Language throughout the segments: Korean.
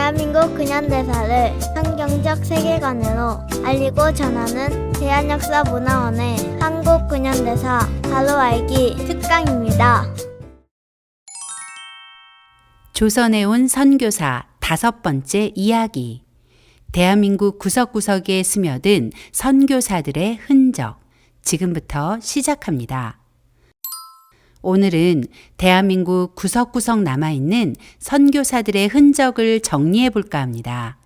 대한민국 근현대사를 성경적 세계관으로 알리고 전하는 대한역사문화원의 한국 근현대사 바로 알기 특강입니다. 조선에 온 선교사 5번째 이야기. 대한민국 구석구석에 스며든 선교사들의 흔적. 지금부터 시작합니다. 오늘은 대한민국 구석구석 남아있는 선교사들의 흔적을 정리해 볼까 합니다.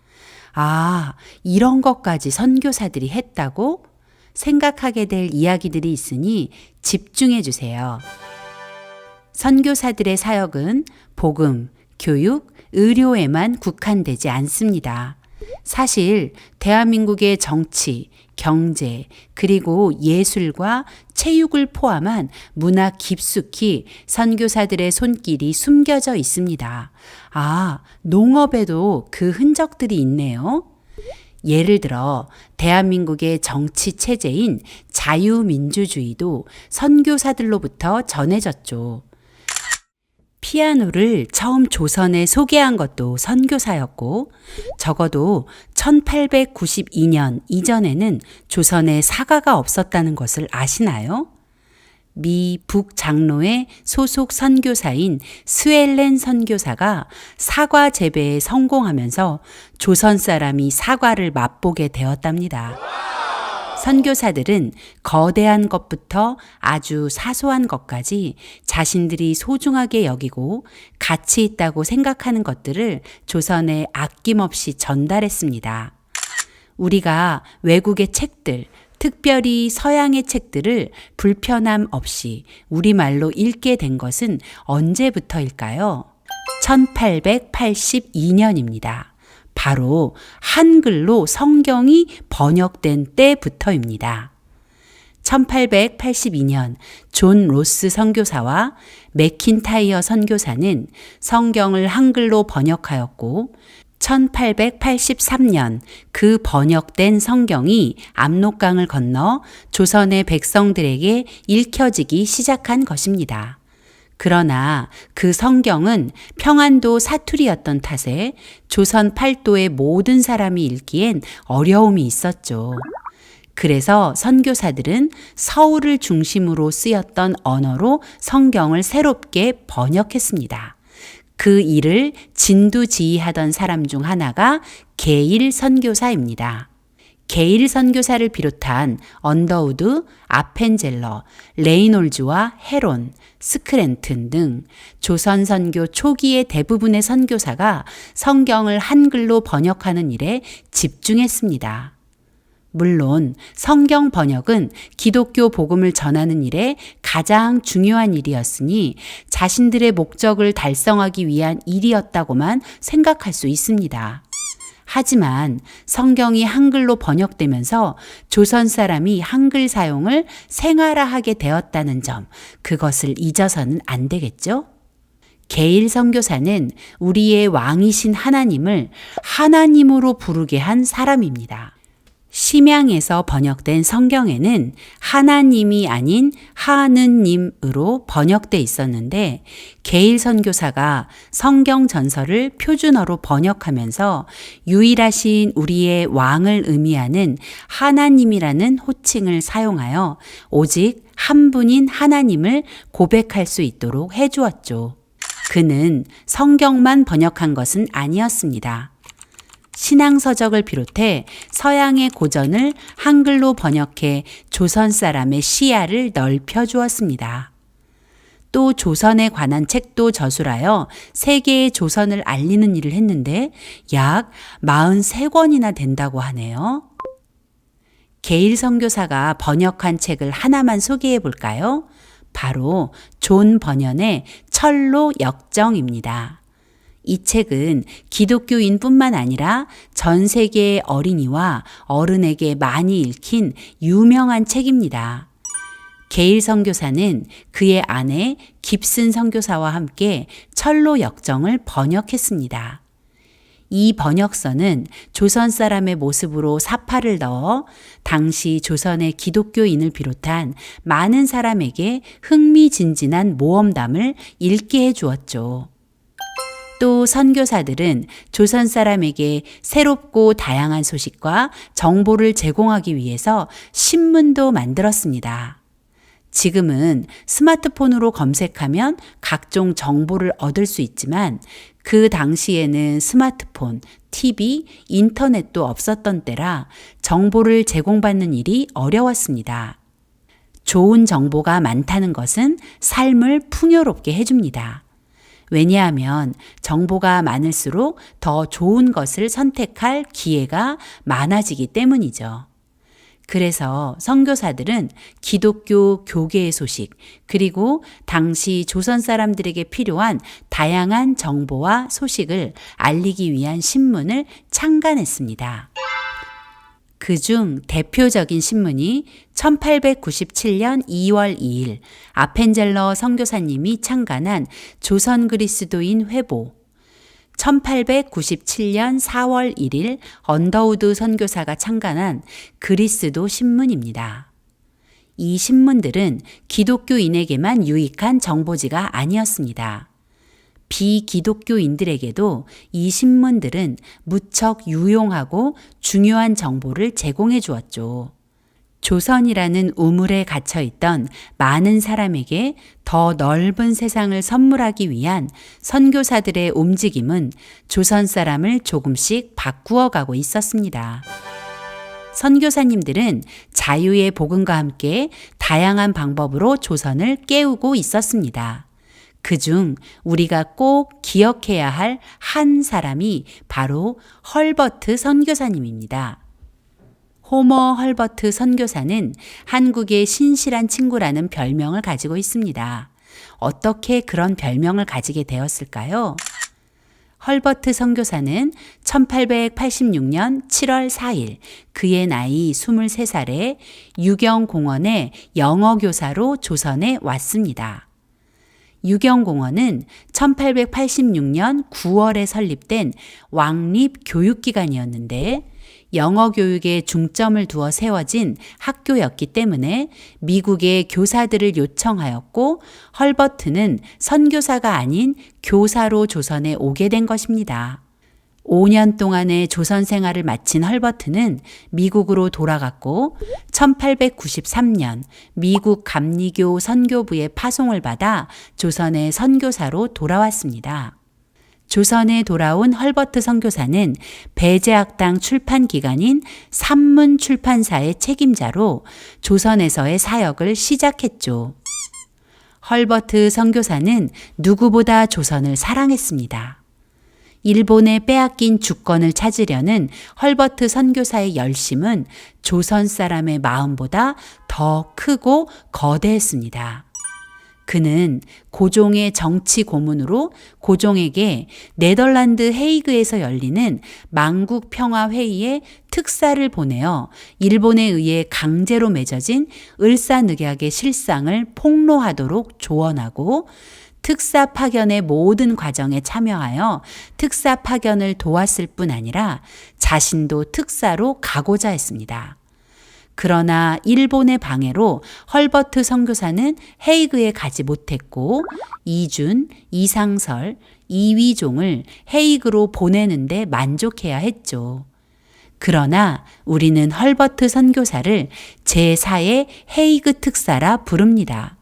아, 이런 것까지 선교사들이 했다고? 생각하게 될 이야기들이 있으니 집중해 주세요. 선교사들의 사역은 복음, 교육, 의료에만 국한되지 않습니다. 사실 대한민국의 정치, 경제, 그리고 예술과 체육을 포함한 문화 깊숙이 선교사들의 손길이 숨겨져 있습니다. 아, 농업에도 그 흔적들이 있네요. 예를 들어 대한민국의 정치 체제인 자유민주주의도 선교사들로부터 전해졌죠. 피아노를 처음 조선에 소개한 것도 선교사였고, 적어도 1892년 이전에는 조선에 사과가 없었다는 것을 아시나요? 미 북장로의 소속 선교사인 스웰렌 선교사가 사과 재배에 성공하면서 조선 사람이 사과를 맛보게 되었답니다. 선교사들은 거대한 것부터 아주 사소한 것까지 자신들이 소중하게 여기고 가치 있다고 생각하는 것들을 조선에 아낌없이 전달했습니다. 우리가 외국의 책들, 특별히 서양의 책들을 불편함 없이 우리말로 읽게 된 것은 언제부터일까요? 1882년입니다. 바로 한글로 성경이 번역된 때부터입니다. 1882년 존 로스 선교사와 맥킨타이어 선교사는 성경을 한글로 번역하였고 1883년 그 번역된 성경이 압록강을 건너 조선의 백성들에게 읽혀지기 시작한 것입니다. 그러나 그 성경은 평안도 사투리였던 탓에 조선 팔도의 모든 사람이 읽기엔 어려움이 있었죠. 그래서 선교사들은 서울을 중심으로 쓰였던 언어로 성경을 새롭게 번역했습니다. 그 일을 진두지휘하던 사람 중 하나가 게일 선교사입니다. 게일 선교사를 비롯한 언더우드, 아펜젤러, 레이놀즈와 헤론, 스크랜튼 등 조선 선교 초기의 대부분의 선교사가 성경을 한글로 번역하는 일에 집중했습니다. 물론 성경 번역은 기독교 복음을 전하는 일에 가장 중요한 일이었으니 자신들의 목적을 달성하기 위한 일이었다고만 생각할 수 있습니다. 하지만 성경이 한글로 번역되면서 조선 사람이 한글 사용을 생활화하게 되었다는 점, 그것을 잊어서는 안 되겠죠? 게일 선교사는 우리의 왕이신 하나님을 하나님으로 부르게 한 사람입니다. 심양에서 번역된 성경에는 하나님이 아닌 하느님으로 번역돼 있었는데 게일 선교사가 성경 전설을 표준어로 번역하면서 유일하신 우리의 왕을 의미하는 하나님이라는 호칭을 사용하여 오직 한 분인 하나님을 고백할 수 있도록 해주었죠. 그는 성경만 번역한 것은 아니었습니다. 신앙서적을 비롯해 서양의 고전을 한글로 번역해 조선 사람의 시야를 넓혀 주었습니다. 또 조선에 관한 책도 저술하여 세계의 조선을 알리는 일을 했는데 약 43권이나 된다고 하네요. 게일 선교사가 번역한 책을 하나만 소개해 볼까요? 바로 존 번연의 철로 역정입니다. 이 책은 기독교인뿐만 아니라 전 세계의 어린이와 어른에게 많이 읽힌 유명한 책입니다. 게일 선교사는 그의 아내 깁슨 선교사와 함께 철로 역정을 번역했습니다. 이 번역서는 조선 사람의 모습으로 사파를 넣어 당시 조선의 기독교인을 비롯한 많은 사람에게 흥미진진한 모험담을 읽게 해 주었죠. 또 선교사들은 조선 사람에게 새롭고 다양한 소식과 정보를 제공하기 위해서 신문도 만들었습니다. 지금은 스마트폰으로 검색하면 각종 정보를 얻을 수 있지만 그 당시에는 스마트폰, TV, 인터넷도 없었던 때라 정보를 제공받는 일이 어려웠습니다. 좋은 정보가 많다는 것은 삶을 풍요롭게 해줍니다. 왜냐하면 정보가 많을수록 더 좋은 것을 선택할 기회가 많아지기 때문이죠. 그래서 선교사들은 기독교 교계의 소식, 그리고 당시 조선 사람들에게 필요한 다양한 정보와 소식을 알리기 위한 신문을 창간했습니다. 그중 대표적인 신문이 1897년 2월 2일 아펜젤러 선교사님이 창간한 조선 그리스도인 회보, 1897년 4월 1일 언더우드 선교사가 창간한 그리스도 신문입니다. 이 신문들은 기독교인에게만 유익한 정보지가 아니었습니다. 비기독교인들에게도 이 신문들은 무척 유용하고 중요한 정보를 제공해 주었죠. 조선이라는 우물에 갇혀 있던 많은 사람에게 더 넓은 세상을 선물하기 위한 선교사들의 움직임은 조선 사람을 조금씩 바꾸어 가고 있었습니다. 선교사님들은 자유의 복음과 함께 다양한 방법으로 조선을 깨우고 있었습니다. 그중 우리가 꼭 기억해야 할 한 사람이 바로 헐버트 선교사님입니다. 호머 헐버트 선교사는 한국의 신실한 친구라는 별명을 가지고 있습니다. 어떻게 그런 별명을 가지게 되었을까요? 헐버트 선교사는 1886년 7월 4일 그의 나이 23살에 유경공원의 영어교사로 조선에 왔습니다. 유경공원은 1886년 9월에 설립된 왕립교육기관이었는데 영어 교육에 중점을 두어 세워진 학교였기 때문에 미국의 교사들을 요청하였고 헐버트는 선교사가 아닌 교사로 조선에 오게 된 것입니다. 5년 동안의 조선 생활을 마친 헐버트는 미국으로 돌아갔고 1893년 미국 감리교 선교부의 파송을 받아 조선의 선교사로 돌아왔습니다. 조선에 돌아온 헐버트 선교사는 배제학당 출판 기관인 산문 출판사의 책임자로 조선에서의 사역을 시작했죠. 헐버트 선교사는 누구보다 조선을 사랑했습니다. 일본에 빼앗긴 주권을 찾으려는 헐버트 선교사의 열심은 조선 사람의 마음보다 더 크고 거대했습니다. 그는 고종의 정치 고문으로 고종에게 네덜란드 헤이그에서 열리는 만국 평화 회의에 특사를 보내어 일본에 의해 강제로 맺어진 을사늑약의 실상을 폭로하도록 조언하고 특사 파견의 모든 과정에 참여하여 특사 파견을 도왔을 뿐 아니라 자신도 특사로 가고자 했습니다. 그러나 일본의 방해로 헐버트 선교사는 헤이그에 가지 못했고 이준, 이상설, 이위종을 헤이그로 보내는데 만족해야 했죠. 그러나 우리는 헐버트 선교사를 제4의 헤이그 특사라 부릅니다.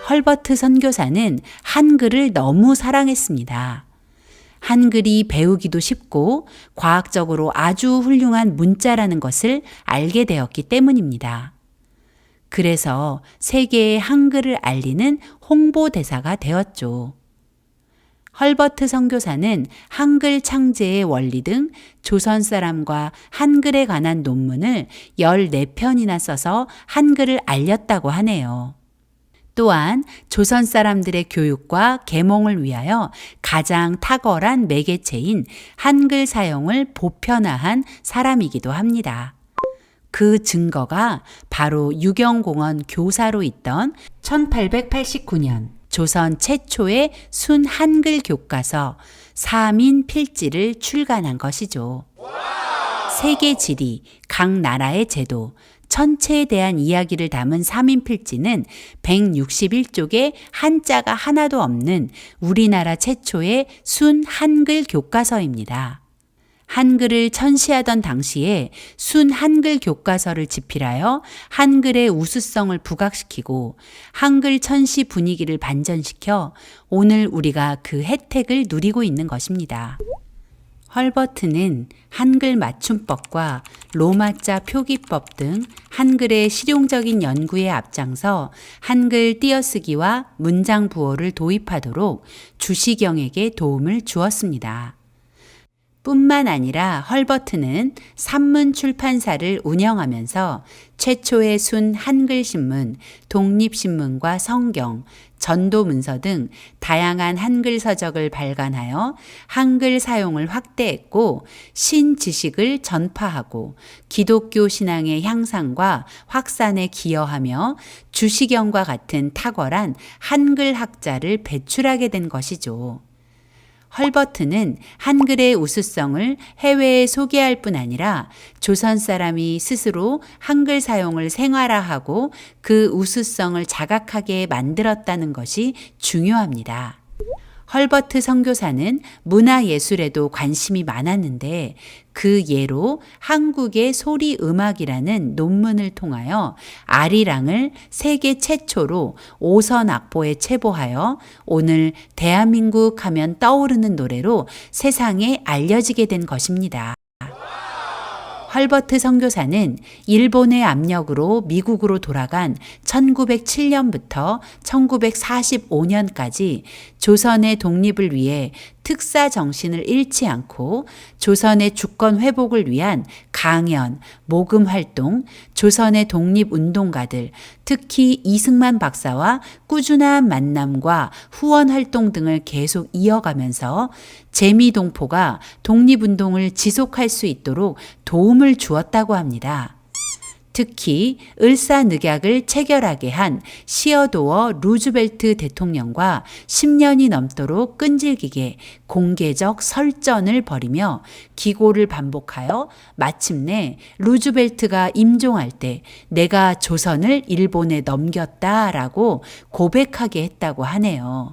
헐버트 선교사는 한글을 너무 사랑했습니다. 한글이 배우기도 쉽고 과학적으로 아주 훌륭한 문자라는 것을 알게 되었기 때문입니다. 그래서 세계에 한글을 알리는 홍보대사가 되었죠. 헐버트 선교사는 한글 창제의 원리 등 조선 사람과 한글에 관한 논문을 14편이나 써서 한글을 알렸다고 하네요. 또한 조선 사람들의 교육과 계몽을 위하여 가장 탁월한 매개체인 한글 사용을 보편화한 사람이기도 합니다. 그 증거가 바로 유경공원 교사로 있던 1889년 조선 최초의 순 한글 교과서 사민 필지를 출간한 것이죠. 세계 지리, 각 나라의 제도, 천체에 대한 이야기를 담은 3인 필지는 161쪽에 한자가 하나도 없는 우리나라 최초의 순 한글 교과서입니다. 한글을 천시하던 당시에 순 한글 교과서를 집필하여 한글의 우수성을 부각시키고 한글 천시 분위기를 반전시켜 오늘 우리가 그 혜택을 누리고 있는 것입니다. 헐버트는 한글 맞춤법과 로마자 표기법 등 한글의 실용적인 연구에 앞장서 한글 띄어쓰기와 문장 부호를 도입하도록 주시경에게 도움을 주었습니다. 뿐만 아니라 헐버트는 산문 출판사를 운영하면서 최초의 순 한글신문, 독립신문과 성경, 전도문서 등 다양한 한글 서적을 발간하여 한글 사용을 확대했고 신지식을 전파하고 기독교 신앙의 향상과 확산에 기여하며 주시경과 같은 탁월한 한글 학자를 배출하게 된 것이죠. 헐버트는 한글의 우수성을 해외에 소개할 뿐 아니라 조선 사람이 스스로 한글 사용을 생활화하고 그 우수성을 자각하게 만들었다는 것이 중요합니다. 헐버트 선교사는 문화예술에도 관심이 많았는데 그 예로 한국의 소리음악이라는 논문을 통하여 아리랑을 세계 최초로 5선 악보에 체보하여 오늘 대한민국 하면 떠오르는 노래로 세상에 알려지게 된 것입니다. 헐버트 선교사는 일본의 압력으로 미국으로 돌아간 1907년부터 1945년까지 조선의 독립을 위해 특사 정신을 잃지 않고 조선의 주권 회복을 위한 강연, 모금 활동, 조선의 독립운동가들, 특히 이승만 박사와 꾸준한 만남과 후원 활동 등을 계속 이어가면서 재미동포가 독립운동을 지속할 수 있도록 도움을 주었다고 합니다. 특히 을사늑약을 체결하게 한 시어도어 루즈벨트 대통령과 10년이 넘도록 끈질기게 공개적 설전을 벌이며 기고를 반복하여 마침내 루즈벨트가 임종할 때 내가 조선을 일본에 넘겼다라고 고백하게 했다고 하네요.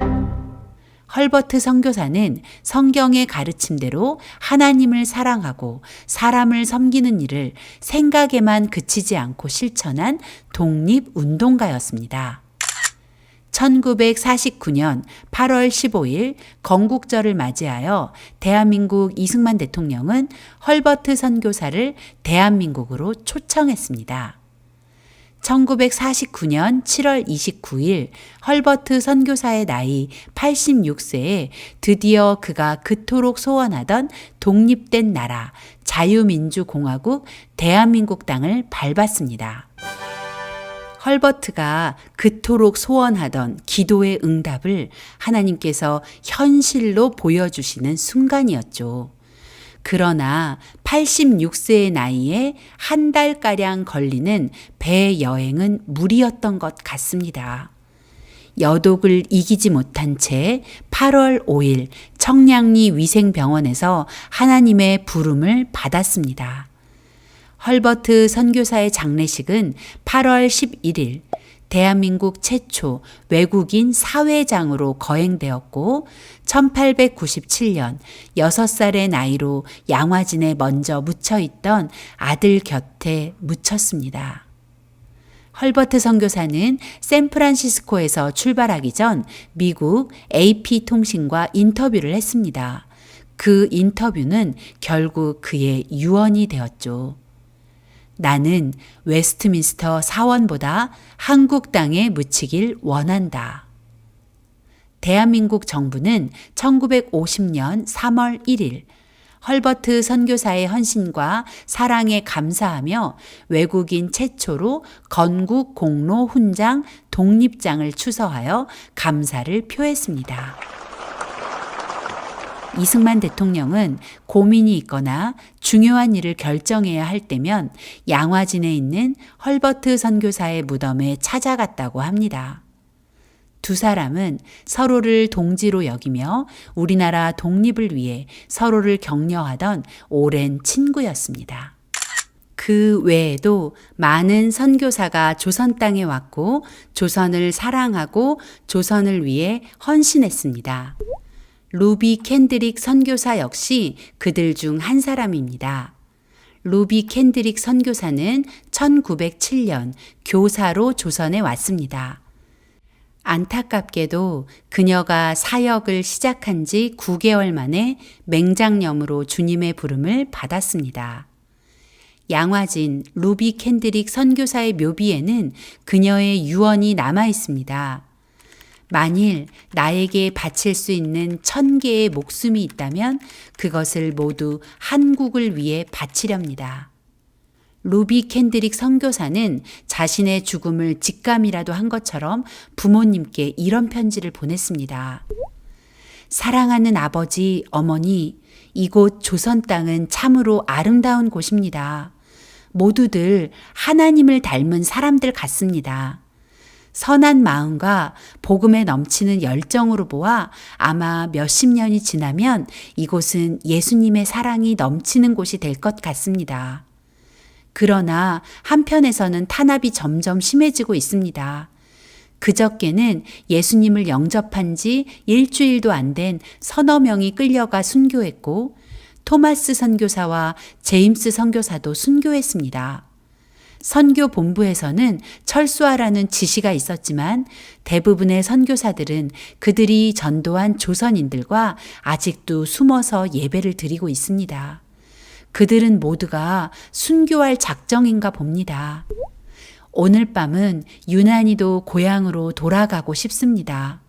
헐버트 선교사는 성경의 가르침대로 하나님을 사랑하고 사람을 섬기는 일을 생각에만 그치지 않고 실천한 독립운동가였습니다. 1949년 8월 15일 건국절을 맞이하여 대한민국 이승만 대통령은 헐버트 선교사를 대한민국으로 초청했습니다. 1949년 7월 29일 헐버트 선교사의 나이 86세에 드디어 그가 그토록 소원하던 독립된 나라 자유민주공화국 대한민국 땅을 밟았습니다. 헐버트가 그토록 소원하던 기도의 응답을 하나님께서 현실로 보여주시는 순간이었죠. 그러나 86세의 나이에 한 달가량 걸리는 배 여행은 무리였던 것 같습니다. 여독을 이기지 못한 채 8월 5일 청량리 위생병원에서 하나님의 부름을 받았습니다. 헐버트 선교사의 장례식은 8월 11일 대한민국 최초 외국인 사회장으로 거행되었고 1897년 6살의 나이로 양화진에 먼저 묻혀있던 아들 곁에 묻혔습니다. 헐버트 선교사는 샌프란시스코에서 출발하기 전 미국 AP통신과 인터뷰를 했습니다. 그 인터뷰는 결국 그의 유언이 되었죠. 나는 웨스트민스터 사원보다 한국 땅에 묻히길 원한다. 대한민국 정부는 1950년 3월 1일 헐버트 선교사의 헌신과 사랑에 감사하며 외국인 최초로 건국 공로 훈장 독립장을 추서하여 감사를 표했습니다. 이승만 대통령은 고민이 있거나 중요한 일을 결정해야 할 때면 양화진에 있는 헐버트 선교사의 무덤에 찾아갔다고 합니다. 두 사람은 서로를 동지로 여기며 우리나라 독립을 위해 서로를 격려하던 오랜 친구였습니다. 그 외에도 많은 선교사가 조선 땅에 왔고 조선을 사랑하고 조선을 위해 헌신했습니다. 루비 캔드릭 선교사 역시 그들 중 한 사람입니다. 루비 캔드릭 선교사는 1907년 교사로 조선에 왔습니다. 안타깝게도 그녀가 사역을 시작한 지 9개월 만에 맹장염으로 주님의 부름을 받았습니다. 양화진 루비 캔드릭 선교사의 묘비에는 그녀의 유언이 남아 있습니다. 만일 나에게 바칠 수 있는 1000개의 목숨이 있다면 그것을 모두 한국을 위해 바치렵니다. 루비 캔드릭 선교사는 자신의 죽음을 직감이라도 한 것처럼 부모님께 이런 편지를 보냈습니다. 사랑하는 아버지, 어머니, 이곳 조선 땅은 참으로 아름다운 곳입니다. 모두들 하나님을 닮은 사람들 같습니다. 선한 마음과 복음에 넘치는 열정으로 보아 아마 몇십 년이 지나면 이곳은 예수님의 사랑이 넘치는 곳이 될 것 같습니다. 그러나 한편에서는 탄압이 점점 심해지고 있습니다. 그저께는 예수님을 영접한 지 일주일도 안 된 서너 명이 끌려가 순교했고 토마스 선교사와 제임스 선교사도 순교했습니다. 선교 본부에서는 철수하라는 지시가 있었지만 대부분의 선교사들은 그들이 전도한 조선인들과 아직도 숨어서 예배를 드리고 있습니다. 그들은 모두가 순교할 작정인가 봅니다. 오늘 밤은 유난히도 고향으로 돌아가고 싶습니다.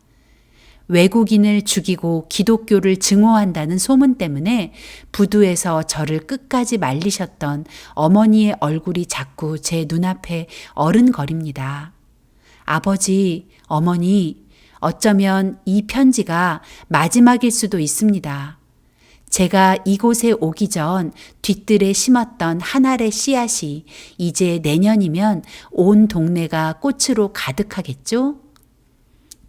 외국인을 죽이고 기독교를 증오한다는 소문 때문에 부두에서 저를 끝까지 말리셨던 어머니의 얼굴이 자꾸 제 눈앞에 어른거립니다. 아버지, 어머니, 어쩌면 이 편지가 마지막일 수도 있습니다. 제가 이곳에 오기 전 뒤뜰에 심었던 한 알의 씨앗이 이제 내년이면 온 동네가 꽃으로 가득하겠죠?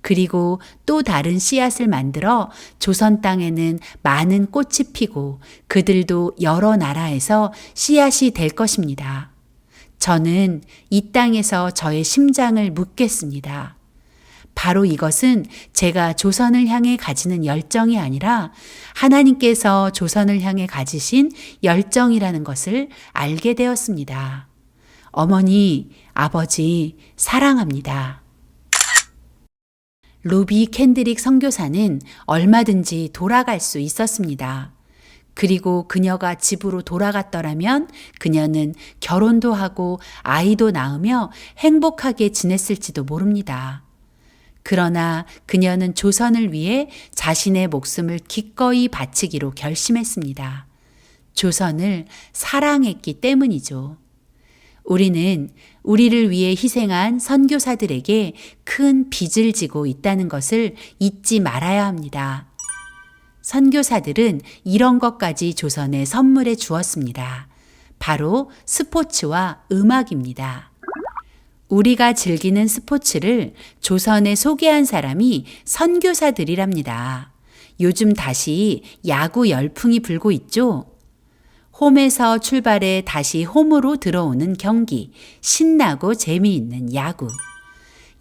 그리고 또 다른 씨앗을 만들어 조선 땅에는 많은 꽃이 피고 그들도 여러 나라에서 씨앗이 될 것입니다. 저는 이 땅에서 저의 심장을 묻겠습니다. 바로 이것은 제가 조선을 향해 가지는 열정이 아니라 하나님께서 조선을 향해 가지신 열정이라는 것을 알게 되었습니다. 어머니, 아버지, 사랑합니다. 루비 캔드릭 선교사는 얼마든지 돌아갈 수 있었습니다. 그리고 그녀가 집으로 돌아갔더라면 그녀는 결혼도 하고 아이도 낳으며 행복하게 지냈을지도 모릅니다. 그러나 그녀는 조선을 위해 자신의 목숨을 기꺼이 바치기로 결심했습니다. 조선을 사랑했기 때문이죠. 우리는 우리를 위해 희생한 선교사들에게 큰 빚을 지고 있다는 것을 잊지 말아야 합니다. 선교사들은 이런 것까지 조선에 선물해 주었습니다. 바로 스포츠와 음악입니다. 우리가 즐기는 스포츠를 조선에 소개한 사람이 선교사들이랍니다. 요즘 다시 야구 열풍이 불고 있죠? 홈에서 출발해 다시 홈으로 들어오는 경기, 신나고 재미있는 야구.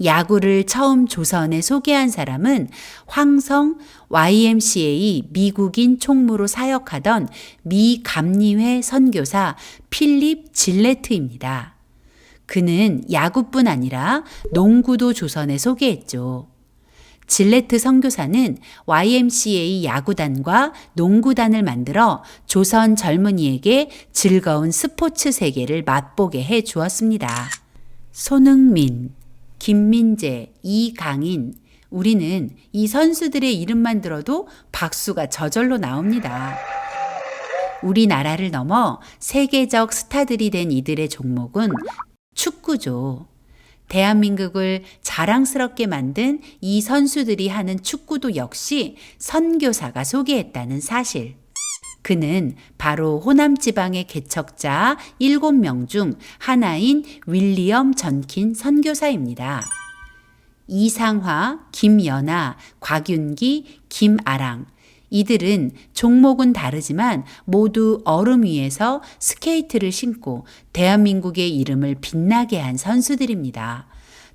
야구를 처음 조선에 소개한 사람은 황성 YMCA 미국인 총무로 사역하던 미 감리회 선교사 필립 질레트입니다. 그는 야구뿐 아니라 농구도 조선에 소개했죠. 질레트 선교사는 YMCA 야구단과 농구단을 만들어 조선 젊은이에게 즐거운 스포츠 세계를 맛보게 해 주었습니다. 손흥민, 김민재, 이강인, 우리는 이 선수들의 이름만 들어도 박수가 저절로 나옵니다. 우리나라를 넘어 세계적 스타들이 된 이들의 종목은 축구죠. 대한민국을 자랑스럽게 만든 이 선수들이 하는 축구도 역시 선교사가 소개했다는 사실. 그는 바로 호남 지방의 개척자 7명 중 하나인 윌리엄 전킨 선교사입니다. 이상화, 김연아, 곽윤기, 김아랑. 이들은 종목은 다르지만 모두 얼음 위에서 스케이트를 신고 대한민국의 이름을 빛나게 한 선수들입니다.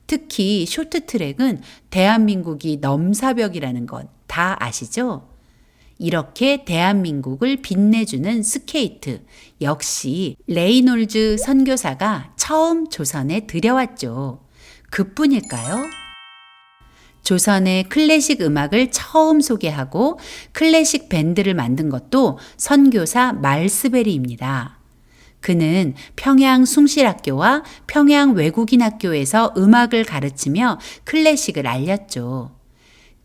특히 쇼트트랙은 대한민국이 넘사벽이라는 것 다 아시죠? 이렇게 대한민국을 빛내주는 스케이트, 역시 레이놀즈 선교사가 처음 조선에 들여왔죠. 그뿐일까요? 조선의 클래식 음악을 처음 소개하고 클래식 밴드를 만든 것도 선교사 말스베리입니다. 그는 평양 숭실학교와 평양 외국인학교에서 음악을 가르치며 클래식을 알렸죠.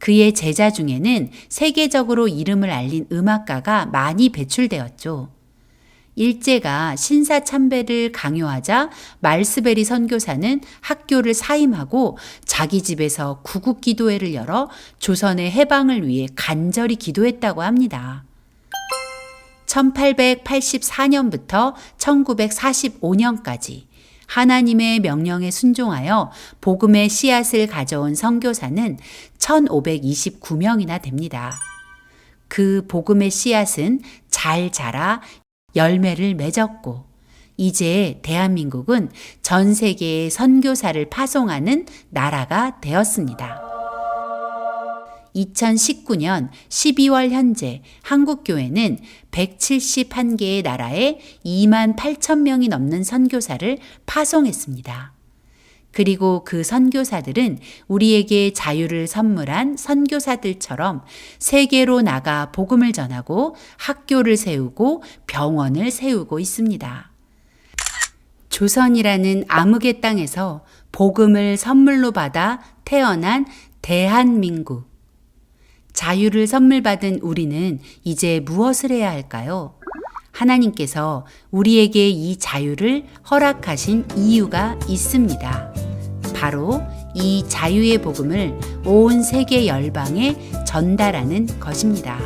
그의 제자 중에는 세계적으로 이름을 알린 음악가가 많이 배출되었죠. 일제가 신사참배를 강요하자 말스베리 선교사는 학교를 사임하고 자기 집에서 구국기도회를 열어 조선의 해방을 위해 간절히 기도했다고 합니다. 1884년부터 1945년까지 하나님의 명령에 순종하여 복음의 씨앗을 가져온 선교사는 1529명이나 됩니다. 그 복음의 씨앗은 잘 자라 열매를 맺었고 이제 대한민국은 전 세계에 선교사를 파송하는 나라가 되었습니다. 2019년 12월 현재 한국교회는 171개의 나라에 2만 8천 명이 넘는 선교사를 파송했습니다. 그리고 그 선교사들은 우리에게 자유를 선물한 선교사들처럼 세계로 나가 복음을 전하고 학교를 세우고 병원을 세우고 있습니다. 조선이라는 암흑의 땅에서 복음을 선물로 받아 태어난 대한민국. 자유를 선물 받은 우리는 이제 무엇을 해야 할까요? 하나님께서 우리에게 이 자유를 허락하신 이유가 있습니다. 바로 이 자유의 복음을 온 세계 열방에 전달하는 것입니다.